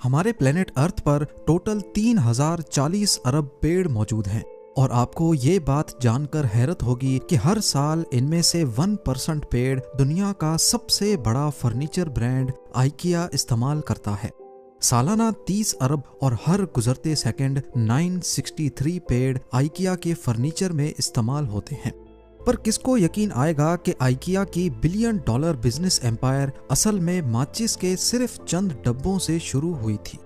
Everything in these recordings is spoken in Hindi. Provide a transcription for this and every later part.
हमारे प्लेनेट अर्थ पर टोटल 3040 अरब पेड़ मौजूद हैं और आपको ये बात जानकर हैरत होगी कि हर साल इनमें से 1% पेड़ दुनिया का सबसे बड़ा फर्नीचर ब्रांड आइकिया इस्तेमाल करता है। सालाना 30 अरब और हर गुजरते सेकंड 963 पेड़ आइकिया के फर्नीचर में इस्तेमाल होते हैं। पर किसको यकीन आएगा कि आइकिया की $1 बिलियन बिजनेस एम्पायर असल में माचिस के सिर्फ चंद डब्बों से शुरू हुई थी।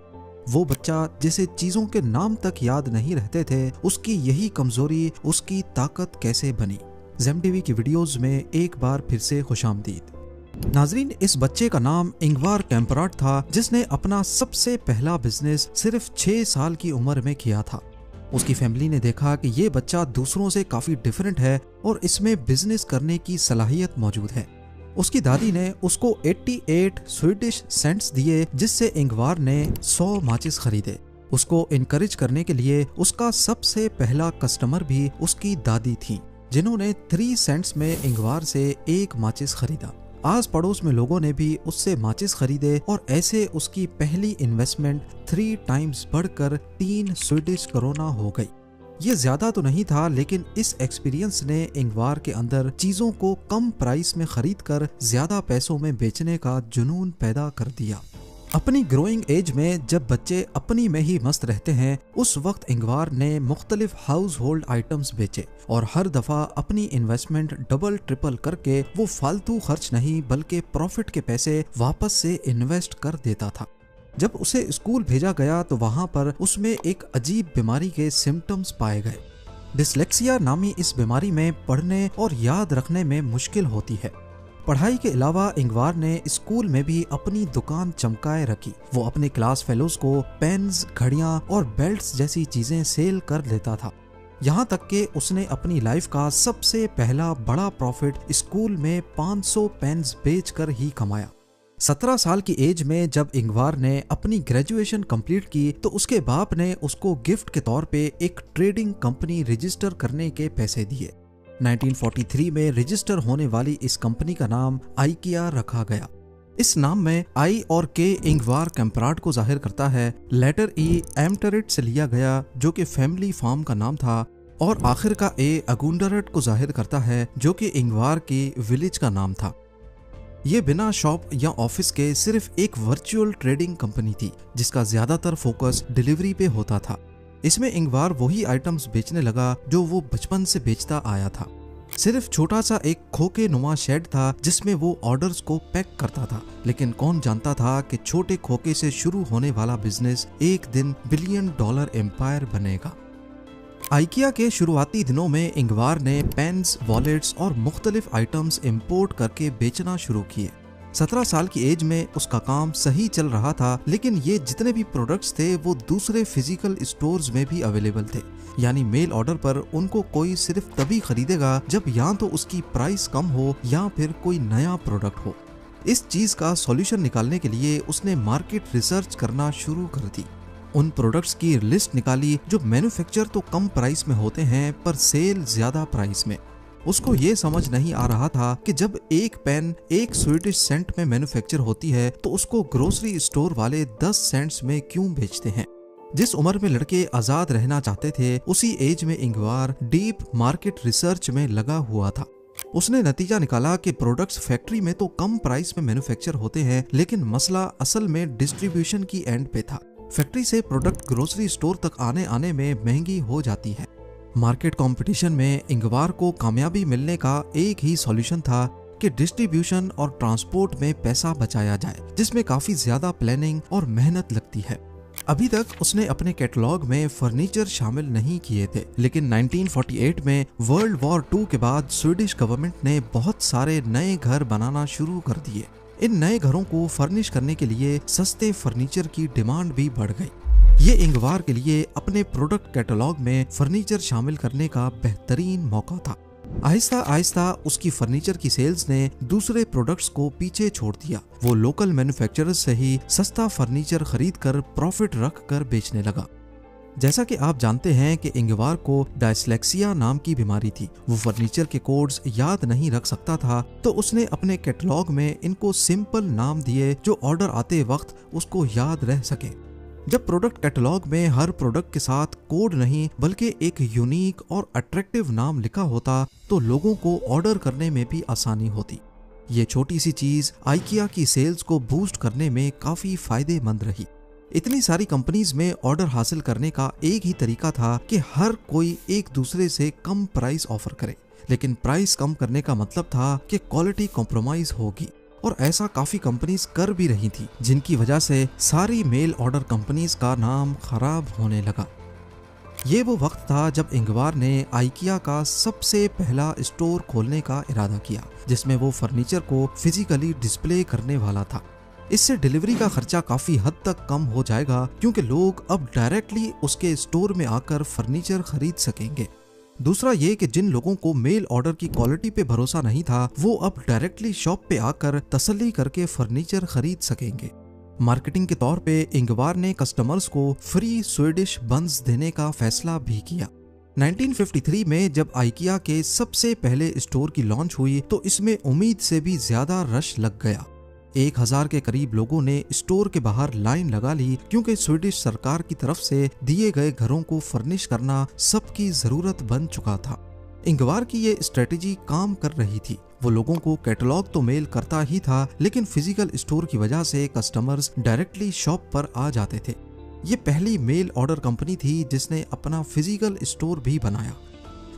वो बच्चा जिसे चीजों के नाम तक याद नहीं रहते थे, उसकी यही कमजोरी उसकी ताकत कैसे बनी। ज़ेम की वीडियोस में एक बार फिर से खुशामदीद। नाजरीन, इस बच्चे का नाम इंगवार कैम्पराड था, जिसने अपना सबसे पहला बिजनेस सिर्फ 6 साल की उम्र में किया था। उसकी फैमिली ने देखा कि ये बच्चा दूसरों से काफी डिफरेंट है और इसमें बिजनेस करने की सलाहियत मौजूद है। उसकी दादी ने उसको 88 स्वीडिश सेंट्स दिए, जिससे इंगवार ने 100 माचिस खरीदे। उसको इनकरेज करने के लिए उसका सबसे पहला कस्टमर भी उसकी दादी थी, जिन्होंने 3 सेंट्स में इंगवार से एक माचिस खरीदा। आस पड़ोस में लोगों ने भी उससे माचिस खरीदे और ऐसे उसकी पहली इन्वेस्टमेंट 3 टाइम्स बढ़कर 3 स्वीडिश करोना हो गई। ये ज्यादा तो नहीं था, लेकिन इस एक्सपीरियंस ने इंगवार के अंदर चीजों को कम प्राइस में खरीदकर ज्यादा पैसों में बेचने का जुनून पैदा कर दिया। अपनी ग्रोइंग एज में जब बच्चे अपनी में ही मस्त रहते हैं, उस वक्त इंगवार ने मुख्तलिफ हाउस होल्ड आइटम्स बेचे और हर दफा अपनी इन्वेस्टमेंट डबल ट्रिपल करके वो फालतू खर्च नहीं बल्कि प्रॉफिट के पैसे वापस से इन्वेस्ट कर देता था। जब उसे स्कूल भेजा गया तो वहां पर उसमें एक अजीब बीमारी के सिम्टम्स पाए गए। डिसलेक्सिया नामी इस बीमारी में पढ़ने और याद रखने में मुश्किल होती है। पढ़ाई के अलावा इंगवार ने स्कूल में भी अपनी दुकान चमकाए रखी। वो अपने क्लास फेलोज को पेन्स, घड़ियां और बेल्ट्स जैसी चीजें सेल कर लेता था। यहाँ तक कि उसने अपनी लाइफ का सबसे पहला बड़ा प्रॉफिट स्कूल में 500 पेन्स बेचकर ही कमाया। 17 साल की एज में जब इंगवार ने अपनी ग्रेजुएशन कंप्लीट की तो उसके बाप ने उसको गिफ्ट के तौर पे एक ट्रेडिंग कंपनी रजिस्टर करने के पैसे दिए। 1943 में रजिस्टर होने वाली इस कंपनी का नाम आइकिया रखा गया। इस नाम में आई और के इंगवार कैम्पराड को जाहिर करता है, लेटर ई एमटरेट से लिया गया जो कि फैमिली फार्म का नाम था, और आखिर का ए अगुंडरट को जाहिर करता है जो कि इंगवार की विलेज का नाम था। ये बिना शॉप या ऑफिस के सिर्फ एक वर्चुअल ट्रेडिंग कंपनी थी, जिसका ज्यादातर फोकस डिलीवरी पे होता था। इसमें इंगवार वही आइटम्स बेचने लगा जो वो बचपन से बेचता आया था। सिर्फ छोटा सा एक खोखे नुमा शेड था जिसमें वो ऑर्डर्स को पैक करता था, लेकिन कौन जानता था कि छोटे खोखे से शुरू होने वाला बिजनेस एक दिन $1 बिलियन एम्पायर बनेगा। आइकिया के शुरुआती दिनों में इंगवार ने पेन्स, वॉलेट्स और मुख्तलिफ आइटम्स इंपोर्ट करके बेचना शुरू किए। 17 साल की एज में उसका काम सही चल रहा था, लेकिन ये जितने भी प्रोडक्ट्स थे वो दूसरे फिजिकल स्टोर्स में भी अवेलेबल थे। यानी मेल ऑर्डर पर उनको कोई सिर्फ तभी खरीदेगा जब या तो उसकी प्राइस कम हो या फिर कोई नया प्रोडक्ट हो। इस चीज का सॉल्यूशन निकालने के लिए उसने मार्केट रिसर्च करना शुरू कर दी। उन प्रोडक्ट्स की लिस्ट निकाली जो मैन्युफैक्चर तो कम प्राइस में होते हैं पर सेल ज्यादा प्राइस में। उसको ये समझ नहीं आ रहा था कि जब एक पेन 1 स्वीडिश सेंट में मैन्युफैक्चर होती है तो उसको ग्रोसरी स्टोर वाले 10 सेंट्स में क्यों बेचते हैं। जिस उम्र में लड़के आजाद रहना चाहते थे, उसी एज में इंगवार डीप मार्केट रिसर्च में लगा हुआ था। उसने नतीजा निकाला कि प्रोडक्ट्स फैक्ट्री में तो कम प्राइस में मैन्युफैक्चर होते हैं, लेकिन मसला असल में डिस्ट्रीब्यूशन की एंड पे था। फैक्ट्री से प्रोडक्ट ग्रोसरी स्टोर तक आने में महंगी हो जाती है। मार्केट कंपटीशन में इंगवार को कामयाबी मिलने का एक ही सॉल्यूशन था कि डिस्ट्रीब्यूशन और ट्रांसपोर्ट में पैसा बचाया जाए, जिसमें काफी ज्यादा प्लानिंग और मेहनत लगती है। अभी तक उसने अपने कैटलॉग में फर्नीचर शामिल नहीं किए थे, लेकिन 1948 में वर्ल्ड वॉर 2 के बाद स्वीडिश गवर्नमेंट ने बहुत सारे नए घर बनाना शुरू कर दिए। इन नए घरों को फर्निश करने के लिए सस्ते फर्नीचर की डिमांड भी बढ़ गई। ये इंगवार के लिए अपने प्रोडक्ट कैटलॉग में फर्नीचर शामिल करने का बेहतरीन मौका था। आहिस्ता आहिस्ता उसकी फर्नीचर की सेल्स ने दूसरे प्रोडक्ट्स को पीछे छोड़ दिया। वो लोकल मैन्युफैक्चरर्स से ही सस्ता फर्नीचर खरीद कर प्रॉफिट रख कर बेचने लगा। जैसा कि आप जानते हैं कि इंगवार को डायस्लेक्सिया नाम की बीमारी थी, वो फर्नीचर के कोड्स याद नहीं रख सकता था, तो उसने अपने कैटलॉग में इनको सिंपल नाम दिए जो ऑर्डर आते वक्त उसको याद रह सके। जब प्रोडक्ट कैटलॉग में हर प्रोडक्ट के साथ कोड नहीं बल्कि एक यूनिक और अट्रैक्टिव नाम लिखा होता तो लोगों को ऑर्डर करने में भी आसानी होती। ये छोटी सी चीज आइकिया की सेल्स को बूस्ट करने में काफी फायदेमंद रही। इतनी सारी कंपनीज में ऑर्डर हासिल करने का एक ही तरीका था कि हर कोई एक दूसरे से कम प्राइस ऑफर करे, लेकिन प्राइस कम करने का मतलब था कि क्वालिटी कॉम्प्रोमाइज होगी, और ऐसा काफी कंपनीज कर भी रही थी, जिनकी वजह से सारी मेल ऑर्डर कंपनीज का नाम खराब होने लगा। ये वो वक्त था जब इंगवार ने आइकिया का सबसे पहला स्टोर खोलने का इरादा किया, जिसमें वो फर्नीचर को फिजिकली डिस्प्ले करने वाला था। इससे डिलीवरी का खर्चा काफी हद तक कम हो जाएगा, क्योंकि लोग अब डायरेक्टली उसके स्टोर में आकर फर्नीचर खरीद सकेंगे। दूसरा ये कि जिन लोगों को मेल ऑर्डर की क्वालिटी पे भरोसा नहीं था, वो अब डायरेक्टली शॉप पे आकर तसल्ली करके फर्नीचर खरीद सकेंगे। मार्केटिंग के तौर पे इंगवार ने कस्टमर्स को फ्री स्वीडिश बन्स देने का फैसला भी किया। 1953 में जब आइकिया के सबसे पहले स्टोर की लॉन्च हुई तो इसमें उम्मीद से भी ज्यादा रश लग गया। 1000 के करीब लोगों ने स्टोर के बाहर लाइन लगा ली, क्योंकि स्वीडिश सरकार की तरफ से दिए गए घरों को फर्निश करना सबकी जरूरत बन चुका था। इंगवार की ये स्ट्रेटेजी काम कर रही थी। वो लोगों को कैटलॉग तो मेल करता ही था, लेकिन फिजिकल स्टोर की वजह से कस्टमर्स डायरेक्टली शॉप पर आ जाते थे। ये पहली मेल ऑर्डर कंपनी थी जिसने अपना फिजिकल स्टोर भी बनाया।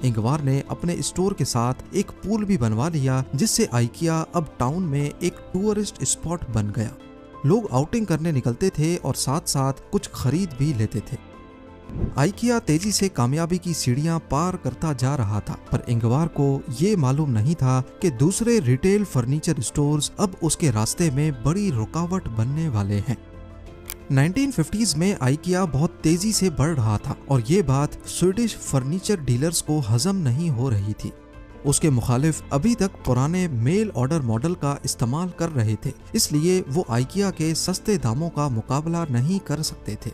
इंगवार ने अपने स्टोर के साथ एक पूल भी बनवा लिया, जिससे आइकिया अब टाउन में एक टूरिस्ट स्पॉट बन गया। लोग आउटिंग करने निकलते थे और साथ साथ कुछ खरीद भी लेते थे। आइकिया तेजी से कामयाबी की सीढ़ियां पार करता जा रहा था, पर इंगवार को ये मालूम नहीं था कि दूसरे रिटेल फर्नीचर स्टोर्स अब उसके रास्ते में बड़ी रुकावट बनने वाले हैं। 1950s में आइकिया बहुत तेजी से बढ़ रहा था और ये बात स्वीडिश फर्नीचर डीलर्स को हजम नहीं हो रही थी। उसके मुखालिफ अभी तक पुराने मेल ऑर्डर मॉडल का इस्तेमाल कर रहे थे, इसलिए वो आइकिया के सस्ते दामों का मुकाबला नहीं कर सकते थे।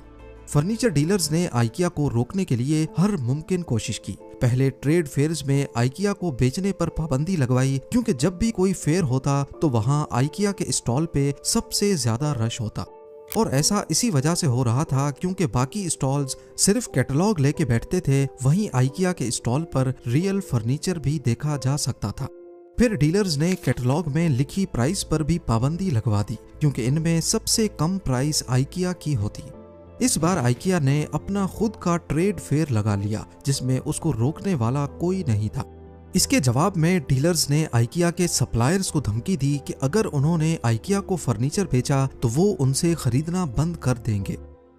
फर्नीचर डीलर्स ने आइकिया को रोकने के लिए हर मुमकिन कोशिश की। पहले ट्रेड फेयर्स में आइकिया को बेचने पर पाबंदी लगवाई, क्योंकि जब भी कोई फेयर होता तो वहां आइकिया के स्टॉल पे सबसे ज्यादा रश होता। और ऐसा इसी वजह से हो रहा था क्योंकि बाकी स्टॉल्स सिर्फ कैटलॉग लेके बैठते थे, वहीं आइकिया के स्टॉल पर रियल फर्नीचर भी देखा जा सकता था। फिर डीलर्स ने कैटलॉग में लिखी प्राइस पर भी पाबंदी लगवा दी, क्योंकि इनमें सबसे कम प्राइस आइकिया की होती। इस बार आइकिया ने अपना खुद का ट्रेड फेयर लगा लिया, जिसमें उसको रोकने वाला कोई नहीं था। इसके जवाब में डीलर्स ने आइकिया के सप्लायर्स को धमकी दी कि अगर उन्होंने आइकिया को फर्नीचर बेचा तो वो उनसे खरीदना बंद कर देंगे।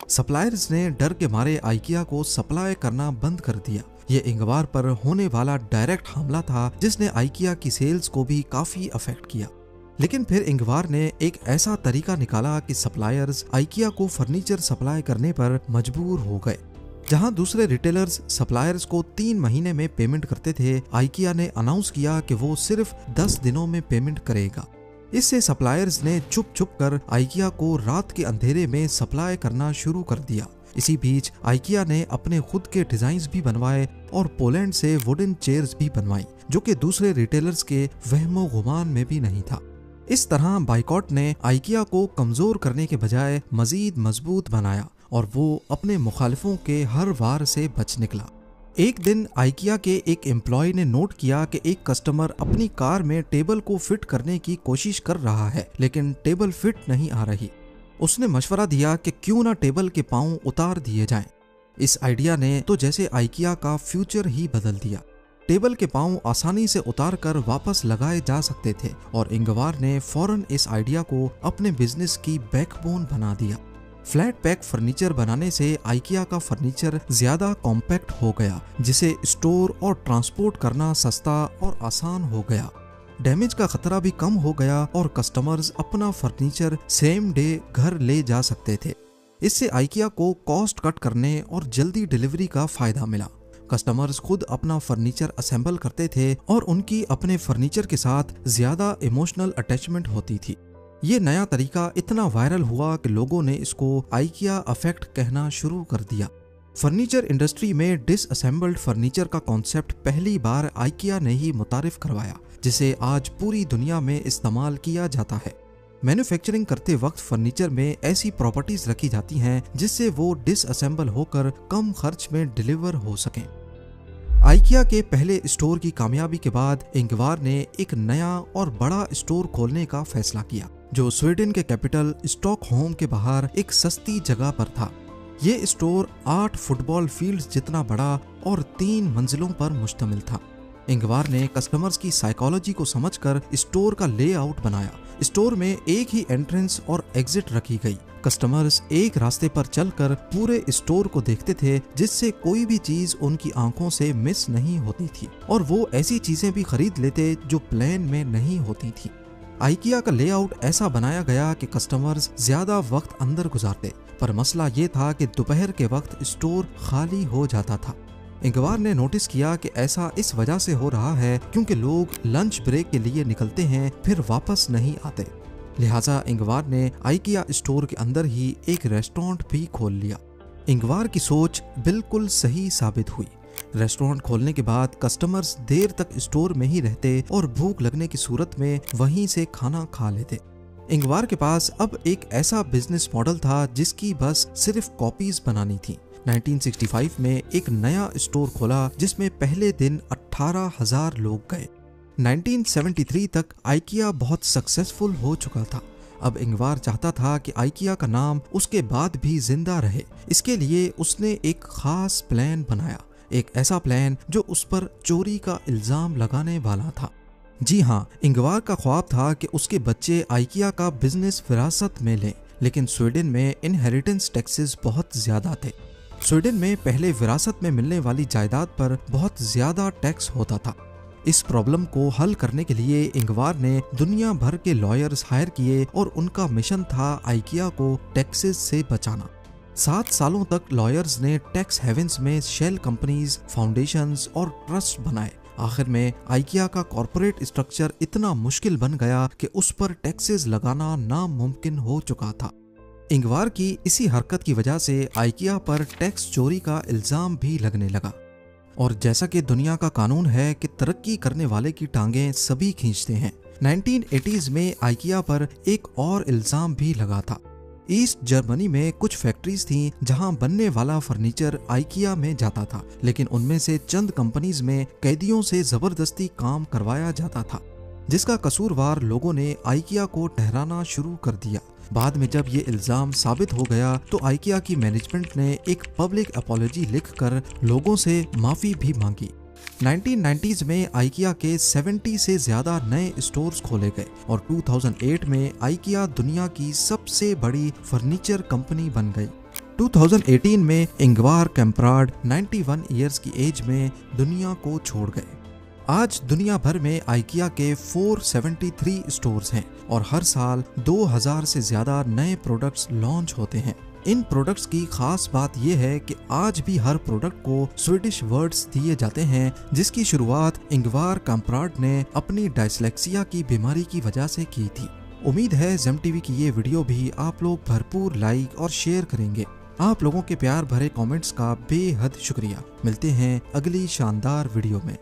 सप्लायर्स ने डर के मारे आइकिया को सप्लाई करना बंद कर दिया। ये इंगवार पर होने वाला डायरेक्ट हमला था, जिसने आइकिया की सेल्स को भी काफी अफेक्ट किया। लेकिन फिर इंगवार ने एक ऐसा तरीका निकाला कि सप्लायर्स आइकिया को फर्नीचर सप्लाई करने पर मजबूर हो गए। जहां दूसरे रिटेलर्स सप्लायर्स को 3 महीने में पेमेंट करते थे, आइकिया ने अनाउंस किया कि वो सिर्फ 10 दिनों में पेमेंट करेगा। इससे सप्लायर्स ने चुप चुप कर आइकिया को रात के अंधेरे में सप्लाई करना शुरू कर दिया। इसी बीच आइकिया ने अपने खुद के डिजाइन्स भी बनवाए और पोलैंड से वुडन चेयर्स भी बनवाई, जो कि दूसरे रिटेलर्स के वहमो गुमान में भी नहीं था। इस तरह बाइकॉट ने आइकिया को कमजोर करने के बजाय मजीद मजबूत बनाया और वो अपने मुखालिफों के हर वार से बच निकला। एक दिन आइकिया के एक एम्प्लॉय ने नोट किया कि एक कस्टमर अपनी कार में टेबल को फिट करने की कोशिश कर रहा है, लेकिन टेबल फिट नहीं आ रही। उसने मशवरा दिया कि क्यों ना टेबल के पांव उतार दिए जाएं। इस आइडिया ने तो जैसे आइकिया का फ्यूचर ही बदल दिया। टेबल के पांव आसानी से उतार कर वापस लगाए जा सकते थे और इंगवार ने फौरन इस आइडिया को अपने बिजनेस की बैकबोन बना दिया। फ्लैट पैक फर्नीचर बनाने से आइकिया का फर्नीचर ज्यादा कॉम्पैक्ट हो गया, जिसे स्टोर और ट्रांसपोर्ट करना सस्ता और आसान हो गया। डैमेज का खतरा भी कम हो गया और कस्टमर्स अपना फर्नीचर सेम डे घर ले जा सकते थे। इससे आइकिया को कॉस्ट कट करने और जल्दी डिलीवरी का फायदा मिला। कस्टमर्स खुद अपना फर्नीचर असेंबल करते थे और उनकी अपने फर्नीचर के साथ ज्यादा इमोशनल अटैचमेंट होती थी। ये नया तरीका इतना वायरल हुआ कि लोगों ने इसको आइकिया इफेक्ट कहना शुरू कर दिया। फर्नीचर इंडस्ट्री में डिसअसेंबल्ड फर्नीचर का कॉन्सेप्ट पहली बार आइकिया ने ही मुतारिफ करवाया, जिसे आज पूरी दुनिया में इस्तेमाल किया जाता है। मैन्युफैक्चरिंग करते वक्त फर्नीचर में ऐसी प्रॉपर्टीज रखी जाती हैं जिससे वो डिसअसेंबल होकर कम खर्च में डिलीवर हो सकें। आइकिया के पहले स्टोर की कामयाबी के बाद इंगवार ने एक नया और बड़ा स्टोर खोलने का फैसला किया, जो स्वीडन के कैपिटल स्टॉकहोम के बाहर एक सस्ती जगह पर था। ये स्टोर 8 फुटबॉल फील्ड्स जितना बड़ा और 3 मंजिलों पर मुश्तमिल था। इंगवार ने कस्टमर्स की साइकोलॉजी को समझकर स्टोर का लेआउट बनाया। स्टोर में एक ही एंट्रेंस और एग्जिट रखी गई। कस्टमर्स एक रास्ते पर चलकर पूरे स्टोर को देखते थे, जिससे कोई भी चीज उनकी आंखों से मिस नहीं होती थी और वो ऐसी चीजें भी खरीद लेते जो प्लान में नहीं होती थी। आइकिया का लेआउट ऐसा बनाया गया कि कस्टमर्स ज्यादा वक्त अंदर गुजारते, पर मसला ये था कि दोपहर के वक्त स्टोर खाली हो जाता था। इंगवार ने नोटिस किया कि ऐसा इस वजह से हो रहा है क्योंकि लोग लंच ब्रेक के लिए निकलते हैं फिर वापस नहीं आते। लिहाजा इंगवार ने आइकिया स्टोर के अंदर ही एक रेस्टोरेंट भी खोल लिया। इंगवार की सोच बिल्कुल सही साबित हुई। रेस्टोरेंट खोलने के बाद कस्टमर्स देर तक स्टोर में ही रहते और भूख लगने की सूरत में वहीं से खाना खा लेते। इंगवार के पास अब एक ऐसा बिजनेस मॉडल था जिसकी बस सिर्फ कॉपीज बनानी थी। 1965 में एक नया स्टोर खोला जिसमें पहले दिन 18,000 लोग गए। 1973 तक आइकिया बहुत सक्सेसफुल हो चुका था। अब इंगवार चाहता था कि आइकिया का नाम उसके बाद भी जिंदा रहे। इसके लिए उसने एक खास प्लान बनाया, एक ऐसा प्लान जो उस पर चोरी का इल्जाम लगाने वाला था। जी हाँ, इंगवार का ख्वाब था कि उसके बच्चे आइकिया का बिजनेस विरासत में लें, लेकिन स्वीडन में इनहेरिटेंस टैक्सेस बहुत ज्यादा थे। स्वीडन में पहले विरासत में मिलने वाली जायदाद पर बहुत ज्यादा टैक्स होता था। इस प्रॉब्लम को हल करने के लिए इंगवार ने दुनिया भर के लॉयर्स हायर किए और उनका मिशन था आइकिया को टैक्सेस से बचाना। 7 सालों तक लॉयर्स ने टैक्स हेवेंस में शेल कंपनीज, फाउंडेशंस और ट्रस्ट बनाए। आखिर में आइकिया का कॉर्पोरेट स्ट्रक्चर इतना मुश्किल बन गया कि उस पर टैक्सेस लगाना नामुमकिन हो चुका था। इंगवार की इसी हरकत की वजह से आइकिया पर टैक्स चोरी का इल्जाम भी लगने लगा। और जैसा कि दुनिया का कानून है कि तरक्की करने वाले की टांगें सभी खींचते हैं, 1980s में आइकिया पर एक और इल्जाम भी लगा था। ईस्ट जर्मनी में कुछ फैक्ट्रीज थीं जहां बनने वाला फर्नीचर आइकिया में जाता था, लेकिन उनमें से चंद कंपनीज में कैदियों से जबरदस्ती काम करवाया जाता था, जिसका कसूरवार लोगों ने आइकिया को ठहराना शुरू कर दिया। बाद में जब ये इल्जाम साबित हो गया तो आइकिया की मैनेजमेंट ने एक पब्लिक अपॉलॉजी लिखकर लोगों से माफी भी मांगी। 1990s में आइकिया के 70 से ज्यादा नए स्टोर्स खोले गए और 2008 में आइकिया दुनिया की सबसे बड़ी फर्नीचर कंपनी बन गई। 2018 में इंगवार कैम्प्राड 91 ईयर्स की एज में दुनिया को छोड़ गए। आज दुनिया भर में आइकिया के 473 स्टोर्स हैं और हर साल 2000 से ज्यादा नए प्रोडक्ट्स लॉन्च होते हैं। इन प्रोडक्ट्स की खास बात यह है कि आज भी हर प्रोडक्ट को स्वीडिश वर्ड्स दिए जाते हैं, जिसकी शुरुआत इंगवार कैम्प्राड ने अपनी डायस्लेक्सिया की बीमारी की वजह से की थी। उम्मीद है जेम टीवी की ये वीडियो भी आप लोग भरपूर लाइक और शेयर करेंगे। आप लोगों के प्यार भरे कमेंट्स का बेहद शुक्रिया। मिलते हैं अगली शानदार वीडियो में।